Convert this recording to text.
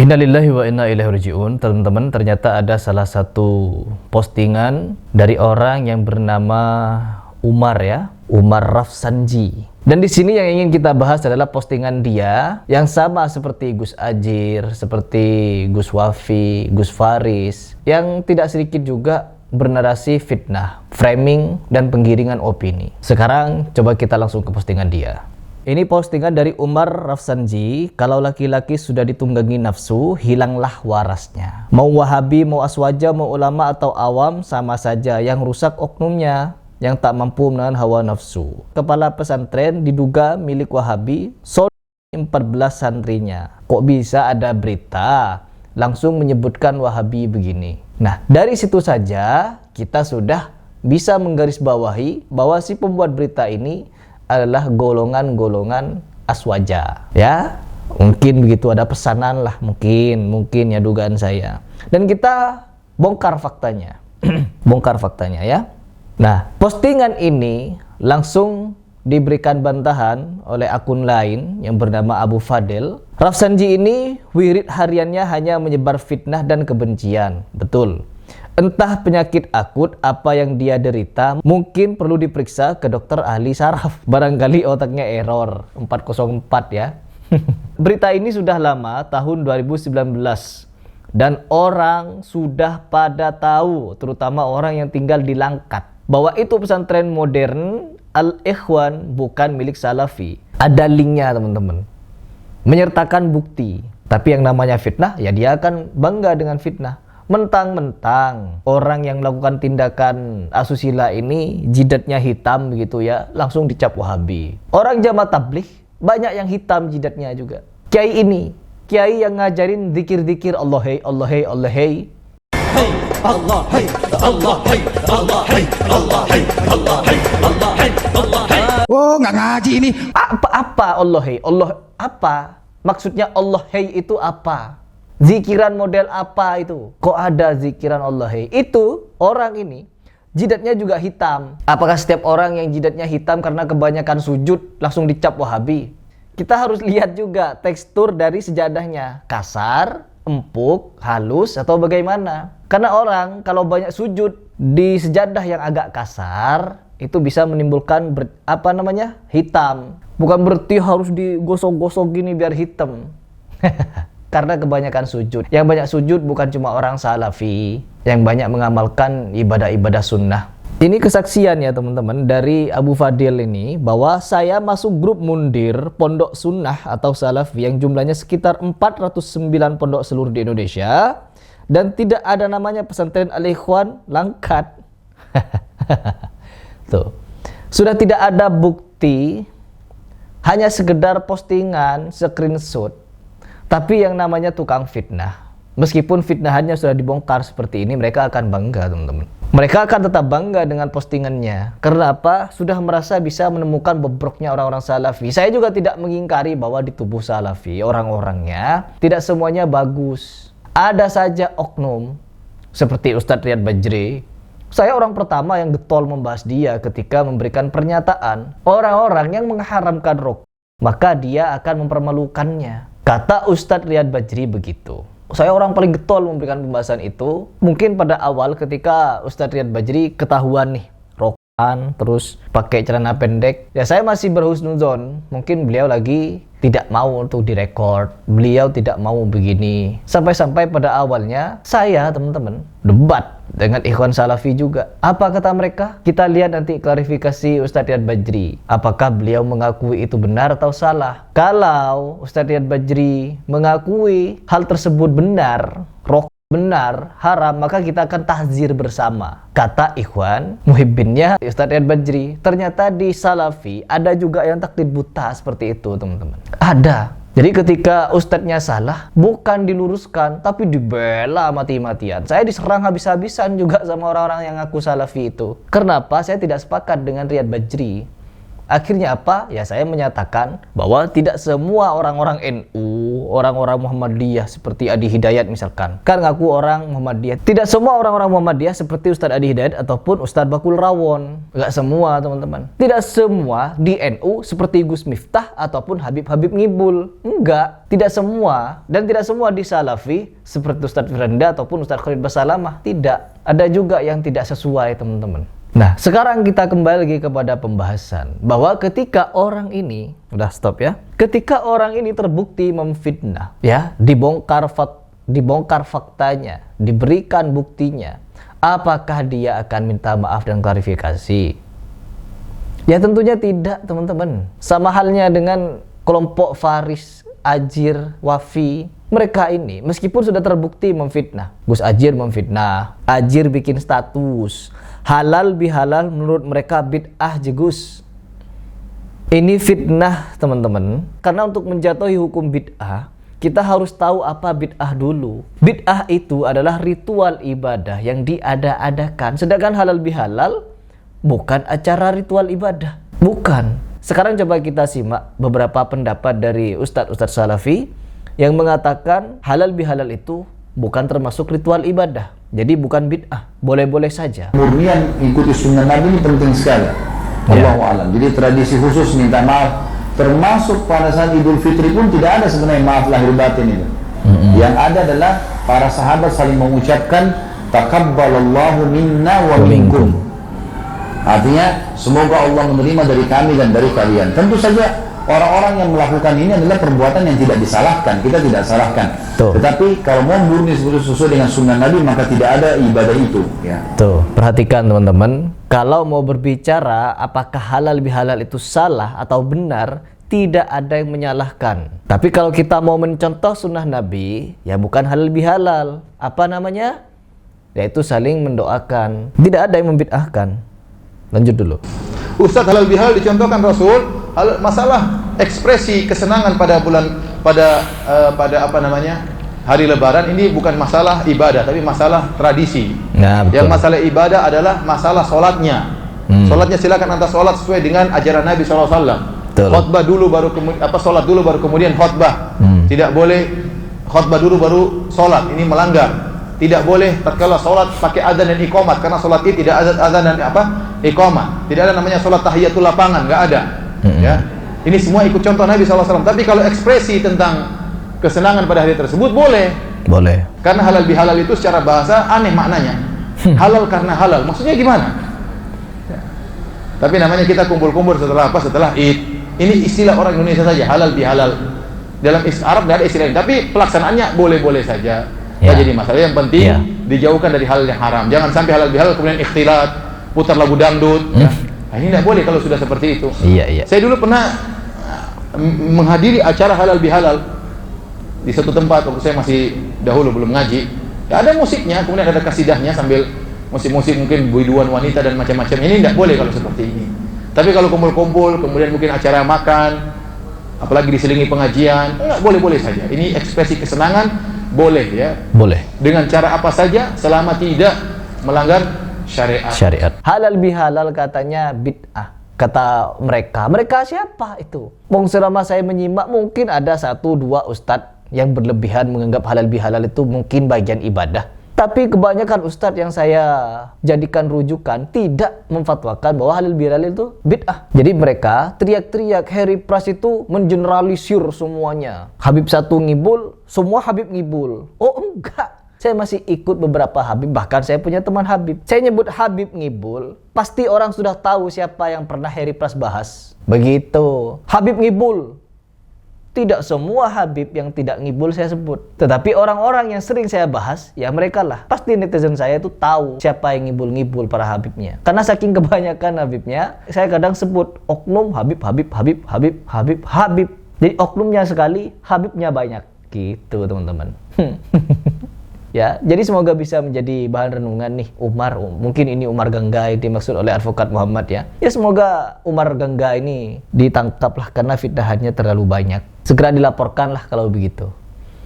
Innalillahi wa inna ilaihi raji'un. Teman-teman, ternyata ada salah satu postingan dari orang yang bernama Umar ya, Umar Rafsanji. Dan di sini yang ingin kita bahas adalah postingan dia yang sama seperti Gus Ajir, seperti Gus Wafi, Gus Faris, yang tidak sedikit juga bernarasi fitnah, framing, dan penggiringan opini. Sekarang coba kita langsung ke postingan dia. Ini postingan dari Umar Rafsanji. Kalau laki-laki sudah ditunggangi nafsu, hilanglah warasnya. Mau Wahabi, mau Aswaja, mau ulama atau awam, sama saja. Yang rusak oknumnya, yang tak mampu menahan hawa nafsu. Kepala pesantren diduga milik Wahabi, 14 santrinya. Kok bisa ada berita langsung menyebutkan Wahabi begini? Nah, dari situ saja kita sudah bisa menggarisbawahi bahwa si pembuat berita ini adalah golongan-golongan Aswaja ya. Mungkin begitu, ada pesanan lah, mungkin ya dugaan saya. Dan kita bongkar faktanya. Bongkar faktanya ya. Nah, postingan ini langsung diberikan bantahan oleh akun lain yang bernama Abu Fadel. Rafsanji ini wirid hariannya hanya menyebar fitnah dan kebencian. Betul. Entah penyakit akut apa yang dia derita, mungkin perlu diperiksa ke dokter ahli saraf. Barangkali otaknya error 404 ya. Berita ini sudah lama, tahun 2019. Dan orang sudah pada tahu, terutama orang yang tinggal di Langkat, bahwa itu pesantren modern Al-Ikhwan bukan milik Salafi. Ada linknya teman-teman, menyertakan bukti. Tapi yang namanya fitnah, ya dia akan bangga dengan fitnah. Mentang-mentang orang yang melakukan tindakan asusila ini jidatnya hitam begitu ya, langsung dicap Wahabi. Orang jamaah tabligh banyak yang hitam jidatnya juga. Kiai ini, kiai yang ngajarin zikir-zikir Allah hey, Allah hey, Allah hey. Hey Allah hey, Allah hey, Allah hey, Allah hey, Allah hey, Allah hey, Allah hey. Oh, nggak ngaji ini. Apa Allah hey, Allah apa? Maksudnya Allah hey itu apa? Zikiran model apa itu? Kok ada zikiran Allah hey? Itu orang ini jidatnya juga hitam. Apakah setiap orang yang jidatnya hitam karena kebanyakan sujud langsung dicap Wahabi? Kita harus lihat juga tekstur dari sejadahnya. Kasar, empuk, halus, atau bagaimana? Karena orang kalau banyak sujud di sejadah yang agak kasar, itu bisa menimbulkan hitam. Bukan berarti harus digosok-gosok gini biar hitam. Karena kebanyakan sujud. Yang banyak sujud bukan cuma orang Salafi, yang banyak mengamalkan ibadah-ibadah sunnah. Ini kesaksian ya teman-teman dari Abu Fadil ini, bahwa saya masuk grup mundir pondok sunnah atau Salafi yang jumlahnya sekitar 409 pondok seluruh di Indonesia, dan tidak ada namanya pesantren Al-Ikhwan Langkat. Tuh. Sudah tidak ada bukti, hanya sekedar postingan, screenshot. Tapi yang namanya tukang fitnah, meskipun fitnahannya sudah dibongkar seperti ini, mereka akan bangga teman-teman. Mereka akan tetap bangga dengan postingannya. Karena apa? Sudah merasa bisa menemukan bobroknya orang-orang Salafi. Saya juga tidak mengingkari bahwa di tubuh Salafi, orang-orangnya tidak semuanya bagus. Ada saja oknum, seperti Ustadz Riyad Bajri. Saya orang pertama yang getol membahas dia ketika memberikan pernyataan orang-orang yang mengharamkan rokok, maka dia akan mempermalukannya. Kata Ustadz Riyad Bajri begitu. Saya orang paling getol memberikan pembahasan itu. Mungkin pada awal ketika Ustadz Riyad Bajri ketahuan nih rokokan, terus pakai celana pendek, ya saya masih berhusnuzon. Mungkin beliau lagi tidak mau untuk direkord, beliau tidak mau begini. Sampai-sampai pada awalnya saya teman-teman debat dengan Ikhwan Salafi juga. Apa kata mereka? Kita lihat nanti klarifikasi Ustadz Riyad Bajri. Apakah beliau mengakui itu benar atau salah? Kalau Ustadz Riyad Bajri mengakui hal tersebut benar, rokok benar, haram, maka kita akan tahzir bersama. Kata Ikhwan muhibbinnya Ustadz Riyad Bajri, ternyata di Salafi ada juga yang taklid buta seperti itu teman-teman. Ada. Jadi ketika ustadznya salah, bukan diluruskan, tapi dibela mati-matian. Saya diserang habis-habisan juga sama orang-orang yang ngaku Salafi itu. Kenapa? Saya tidak sepakat dengan Riyad Bajri. Akhirnya apa? Ya saya menyatakan bahwa tidak semua orang-orang NU, orang-orang Muhammadiyah seperti Adi Hidayat misalkan, kan ngaku orang Muhammadiyah. Tidak semua orang-orang Muhammadiyah seperti Ustadz Adi Hidayat ataupun Ustadz Bakul Rawon. Enggak semua teman-teman. Tidak semua di NU seperti Gus Miftah ataupun Habib Ngibul. Enggak. Tidak semua. Dan tidak semua di Salafi seperti Ustadz Firanda ataupun Ustadz Khalid Basalamah. Tidak. Ada juga yang tidak sesuai teman-teman. Nah, sekarang kita kembali lagi kepada pembahasan bahwa ketika orang ini, udah stop ya. Ketika orang ini terbukti memfitnah, ya, dibongkar faktanya, diberikan buktinya, apakah dia akan minta maaf dan klarifikasi? Ya tentunya tidak, teman-teman. Sama halnya dengan kelompok Faris, Ajir, Wafi. Mereka ini meskipun sudah terbukti memfitnah, Gus Ajir memfitnah, Ajir bikin status halal bihalal menurut mereka bid'ah jegus. Ini fitnah teman-teman. Karena untuk menjatuhi hukum bid'ah, kita harus tahu apa bid'ah dulu. Bid'ah itu adalah ritual ibadah yang diada-adakan. Sedangkan halal bihalal bukan acara ritual ibadah. Bukan. Sekarang coba kita simak beberapa pendapat dari Ustadz Salafi yang mengatakan halal bihalal itu bukan termasuk ritual ibadah. Jadi bukan bid'ah, boleh-boleh saja. Murnian ikuti sunnah Nabi ini penting sekali. Allahu a'lam. Jadi tradisi khusus minta maaf, termasuk pada saat Idul Fitri pun tidak ada sebenarnya maaf lahir batin itu. Yang ada adalah para sahabat saling mengucapkan taqabbalallahu minna wa minkum. Artinya semoga Allah menerima dari kami dan dari kalian. Tentu saja orang-orang yang melakukan ini adalah perbuatan yang tidak disalahkan, kita tidak salahkan. Tuh. Tetapi kalau mau murni sesuai dengan sunnah Nabi, maka tidak ada ibadah itu. Ya. Tuh, perhatikan teman-teman. Kalau mau berbicara apakah halal bihalal itu salah atau benar, tidak ada yang menyalahkan. Tapi kalau kita mau mencontoh sunnah Nabi, ya bukan halal bihalal. Apa namanya? Yaitu saling mendoakan. Tidak ada yang membid'ahkan. Lanjut dulu. Ustadz, halal bihalal dicontohkan Rasul. Masalah ekspresi kesenangan pada hari Lebaran ini bukan masalah ibadah, tapi masalah tradisi. Nah, yang masalah ibadah adalah masalah solatnya. Solatnya silakan anda solat sesuai dengan ajaran Nabi SAW. Khotbah dulu baru solat dulu baru kemudian khotbah. Tidak boleh khotbah dulu baru solat. Ini melanggar. Tidak boleh tatkala solat pakai adzan dan iqamat, karena solat Id tidak ada adzan dan iqamat. Tidak ada namanya solat tahiyatul lapangan, nggak ada. Ya, ini semua ikut contoh Nabi SAW. Tapi kalau ekspresi tentang kesenangan pada hari tersebut boleh. Boleh. Karena halal bihalal itu secara bahasa aneh maknanya. Halal karena halal, maksudnya gimana? Ya. Tapi namanya kita kumpul-kumpul setelah Id. Ini istilah orang Indonesia saja, halal bihalal. Dalam Arab tidak ada istilah ini. Tapi pelaksanaannya boleh-boleh saja. Ya. Jadi masalah yang penting dijauhkan dari hal yang haram. Jangan sampai halal bihalal kemudian ikhtilat, putar lagu dangdut. Ya. Nah, ini tidak boleh kalau sudah seperti itu. Iya. Saya dulu pernah menghadiri acara halal bihalal di satu tempat waktu saya masih dahulu belum ngaji. Ya, ada musiknya, kemudian ada kasidahnya sambil musik-musik mungkin biduan wanita dan macam-macam. Ini tidak boleh kalau seperti ini. Tapi kalau kumpul-kumpul, kemudian mungkin acara makan, apalagi diselingi pengajian, boleh-boleh saja. Ini ekspresi kesenangan, boleh ya. Boleh. Dengan cara apa saja, selama tidak melanggar syariat. Halal bihalal katanya bid'ah. Kata mereka siapa itu? Wong selama saya menyimak mungkin ada 1-2 ustadz yang berlebihan menganggap halal bihalal itu mungkin bagian ibadah. Tapi kebanyakan ustadz yang saya jadikan rujukan tidak memfatwakan bahwa halal bihalal itu bid'ah. Jadi mereka teriak-teriak Harry Pras itu mengeneralisir semuanya. Habib satu ngibul, semua Habib ngibul. Oh enggak. Saya masih ikut beberapa Habib, bahkan saya punya teman Habib. Saya nyebut Habib ngibul, pasti orang sudah tahu siapa yang pernah Harry Pras bahas. Begitu. Habib ngibul. Tidak semua Habib yang tidak ngibul saya sebut. Tetapi orang-orang yang sering saya bahas, ya mereka lah. Pasti netizen saya itu tahu siapa yang ngibul-ngibul para Habibnya. Karena saking kebanyakan Habibnya, saya kadang sebut oknum Habib. Jadi oknumnya sekali, Habibnya banyak. Gitu teman-teman. Ya, jadi semoga bisa menjadi bahan renungan nih Umar. Mungkin ini Umar Ganggai dimaksud oleh advokat Muhammad ya. Ya semoga Umar Ganggai ini ditangkaplah karena fitnahannya terlalu banyak. Segera dilaporkanlah kalau begitu.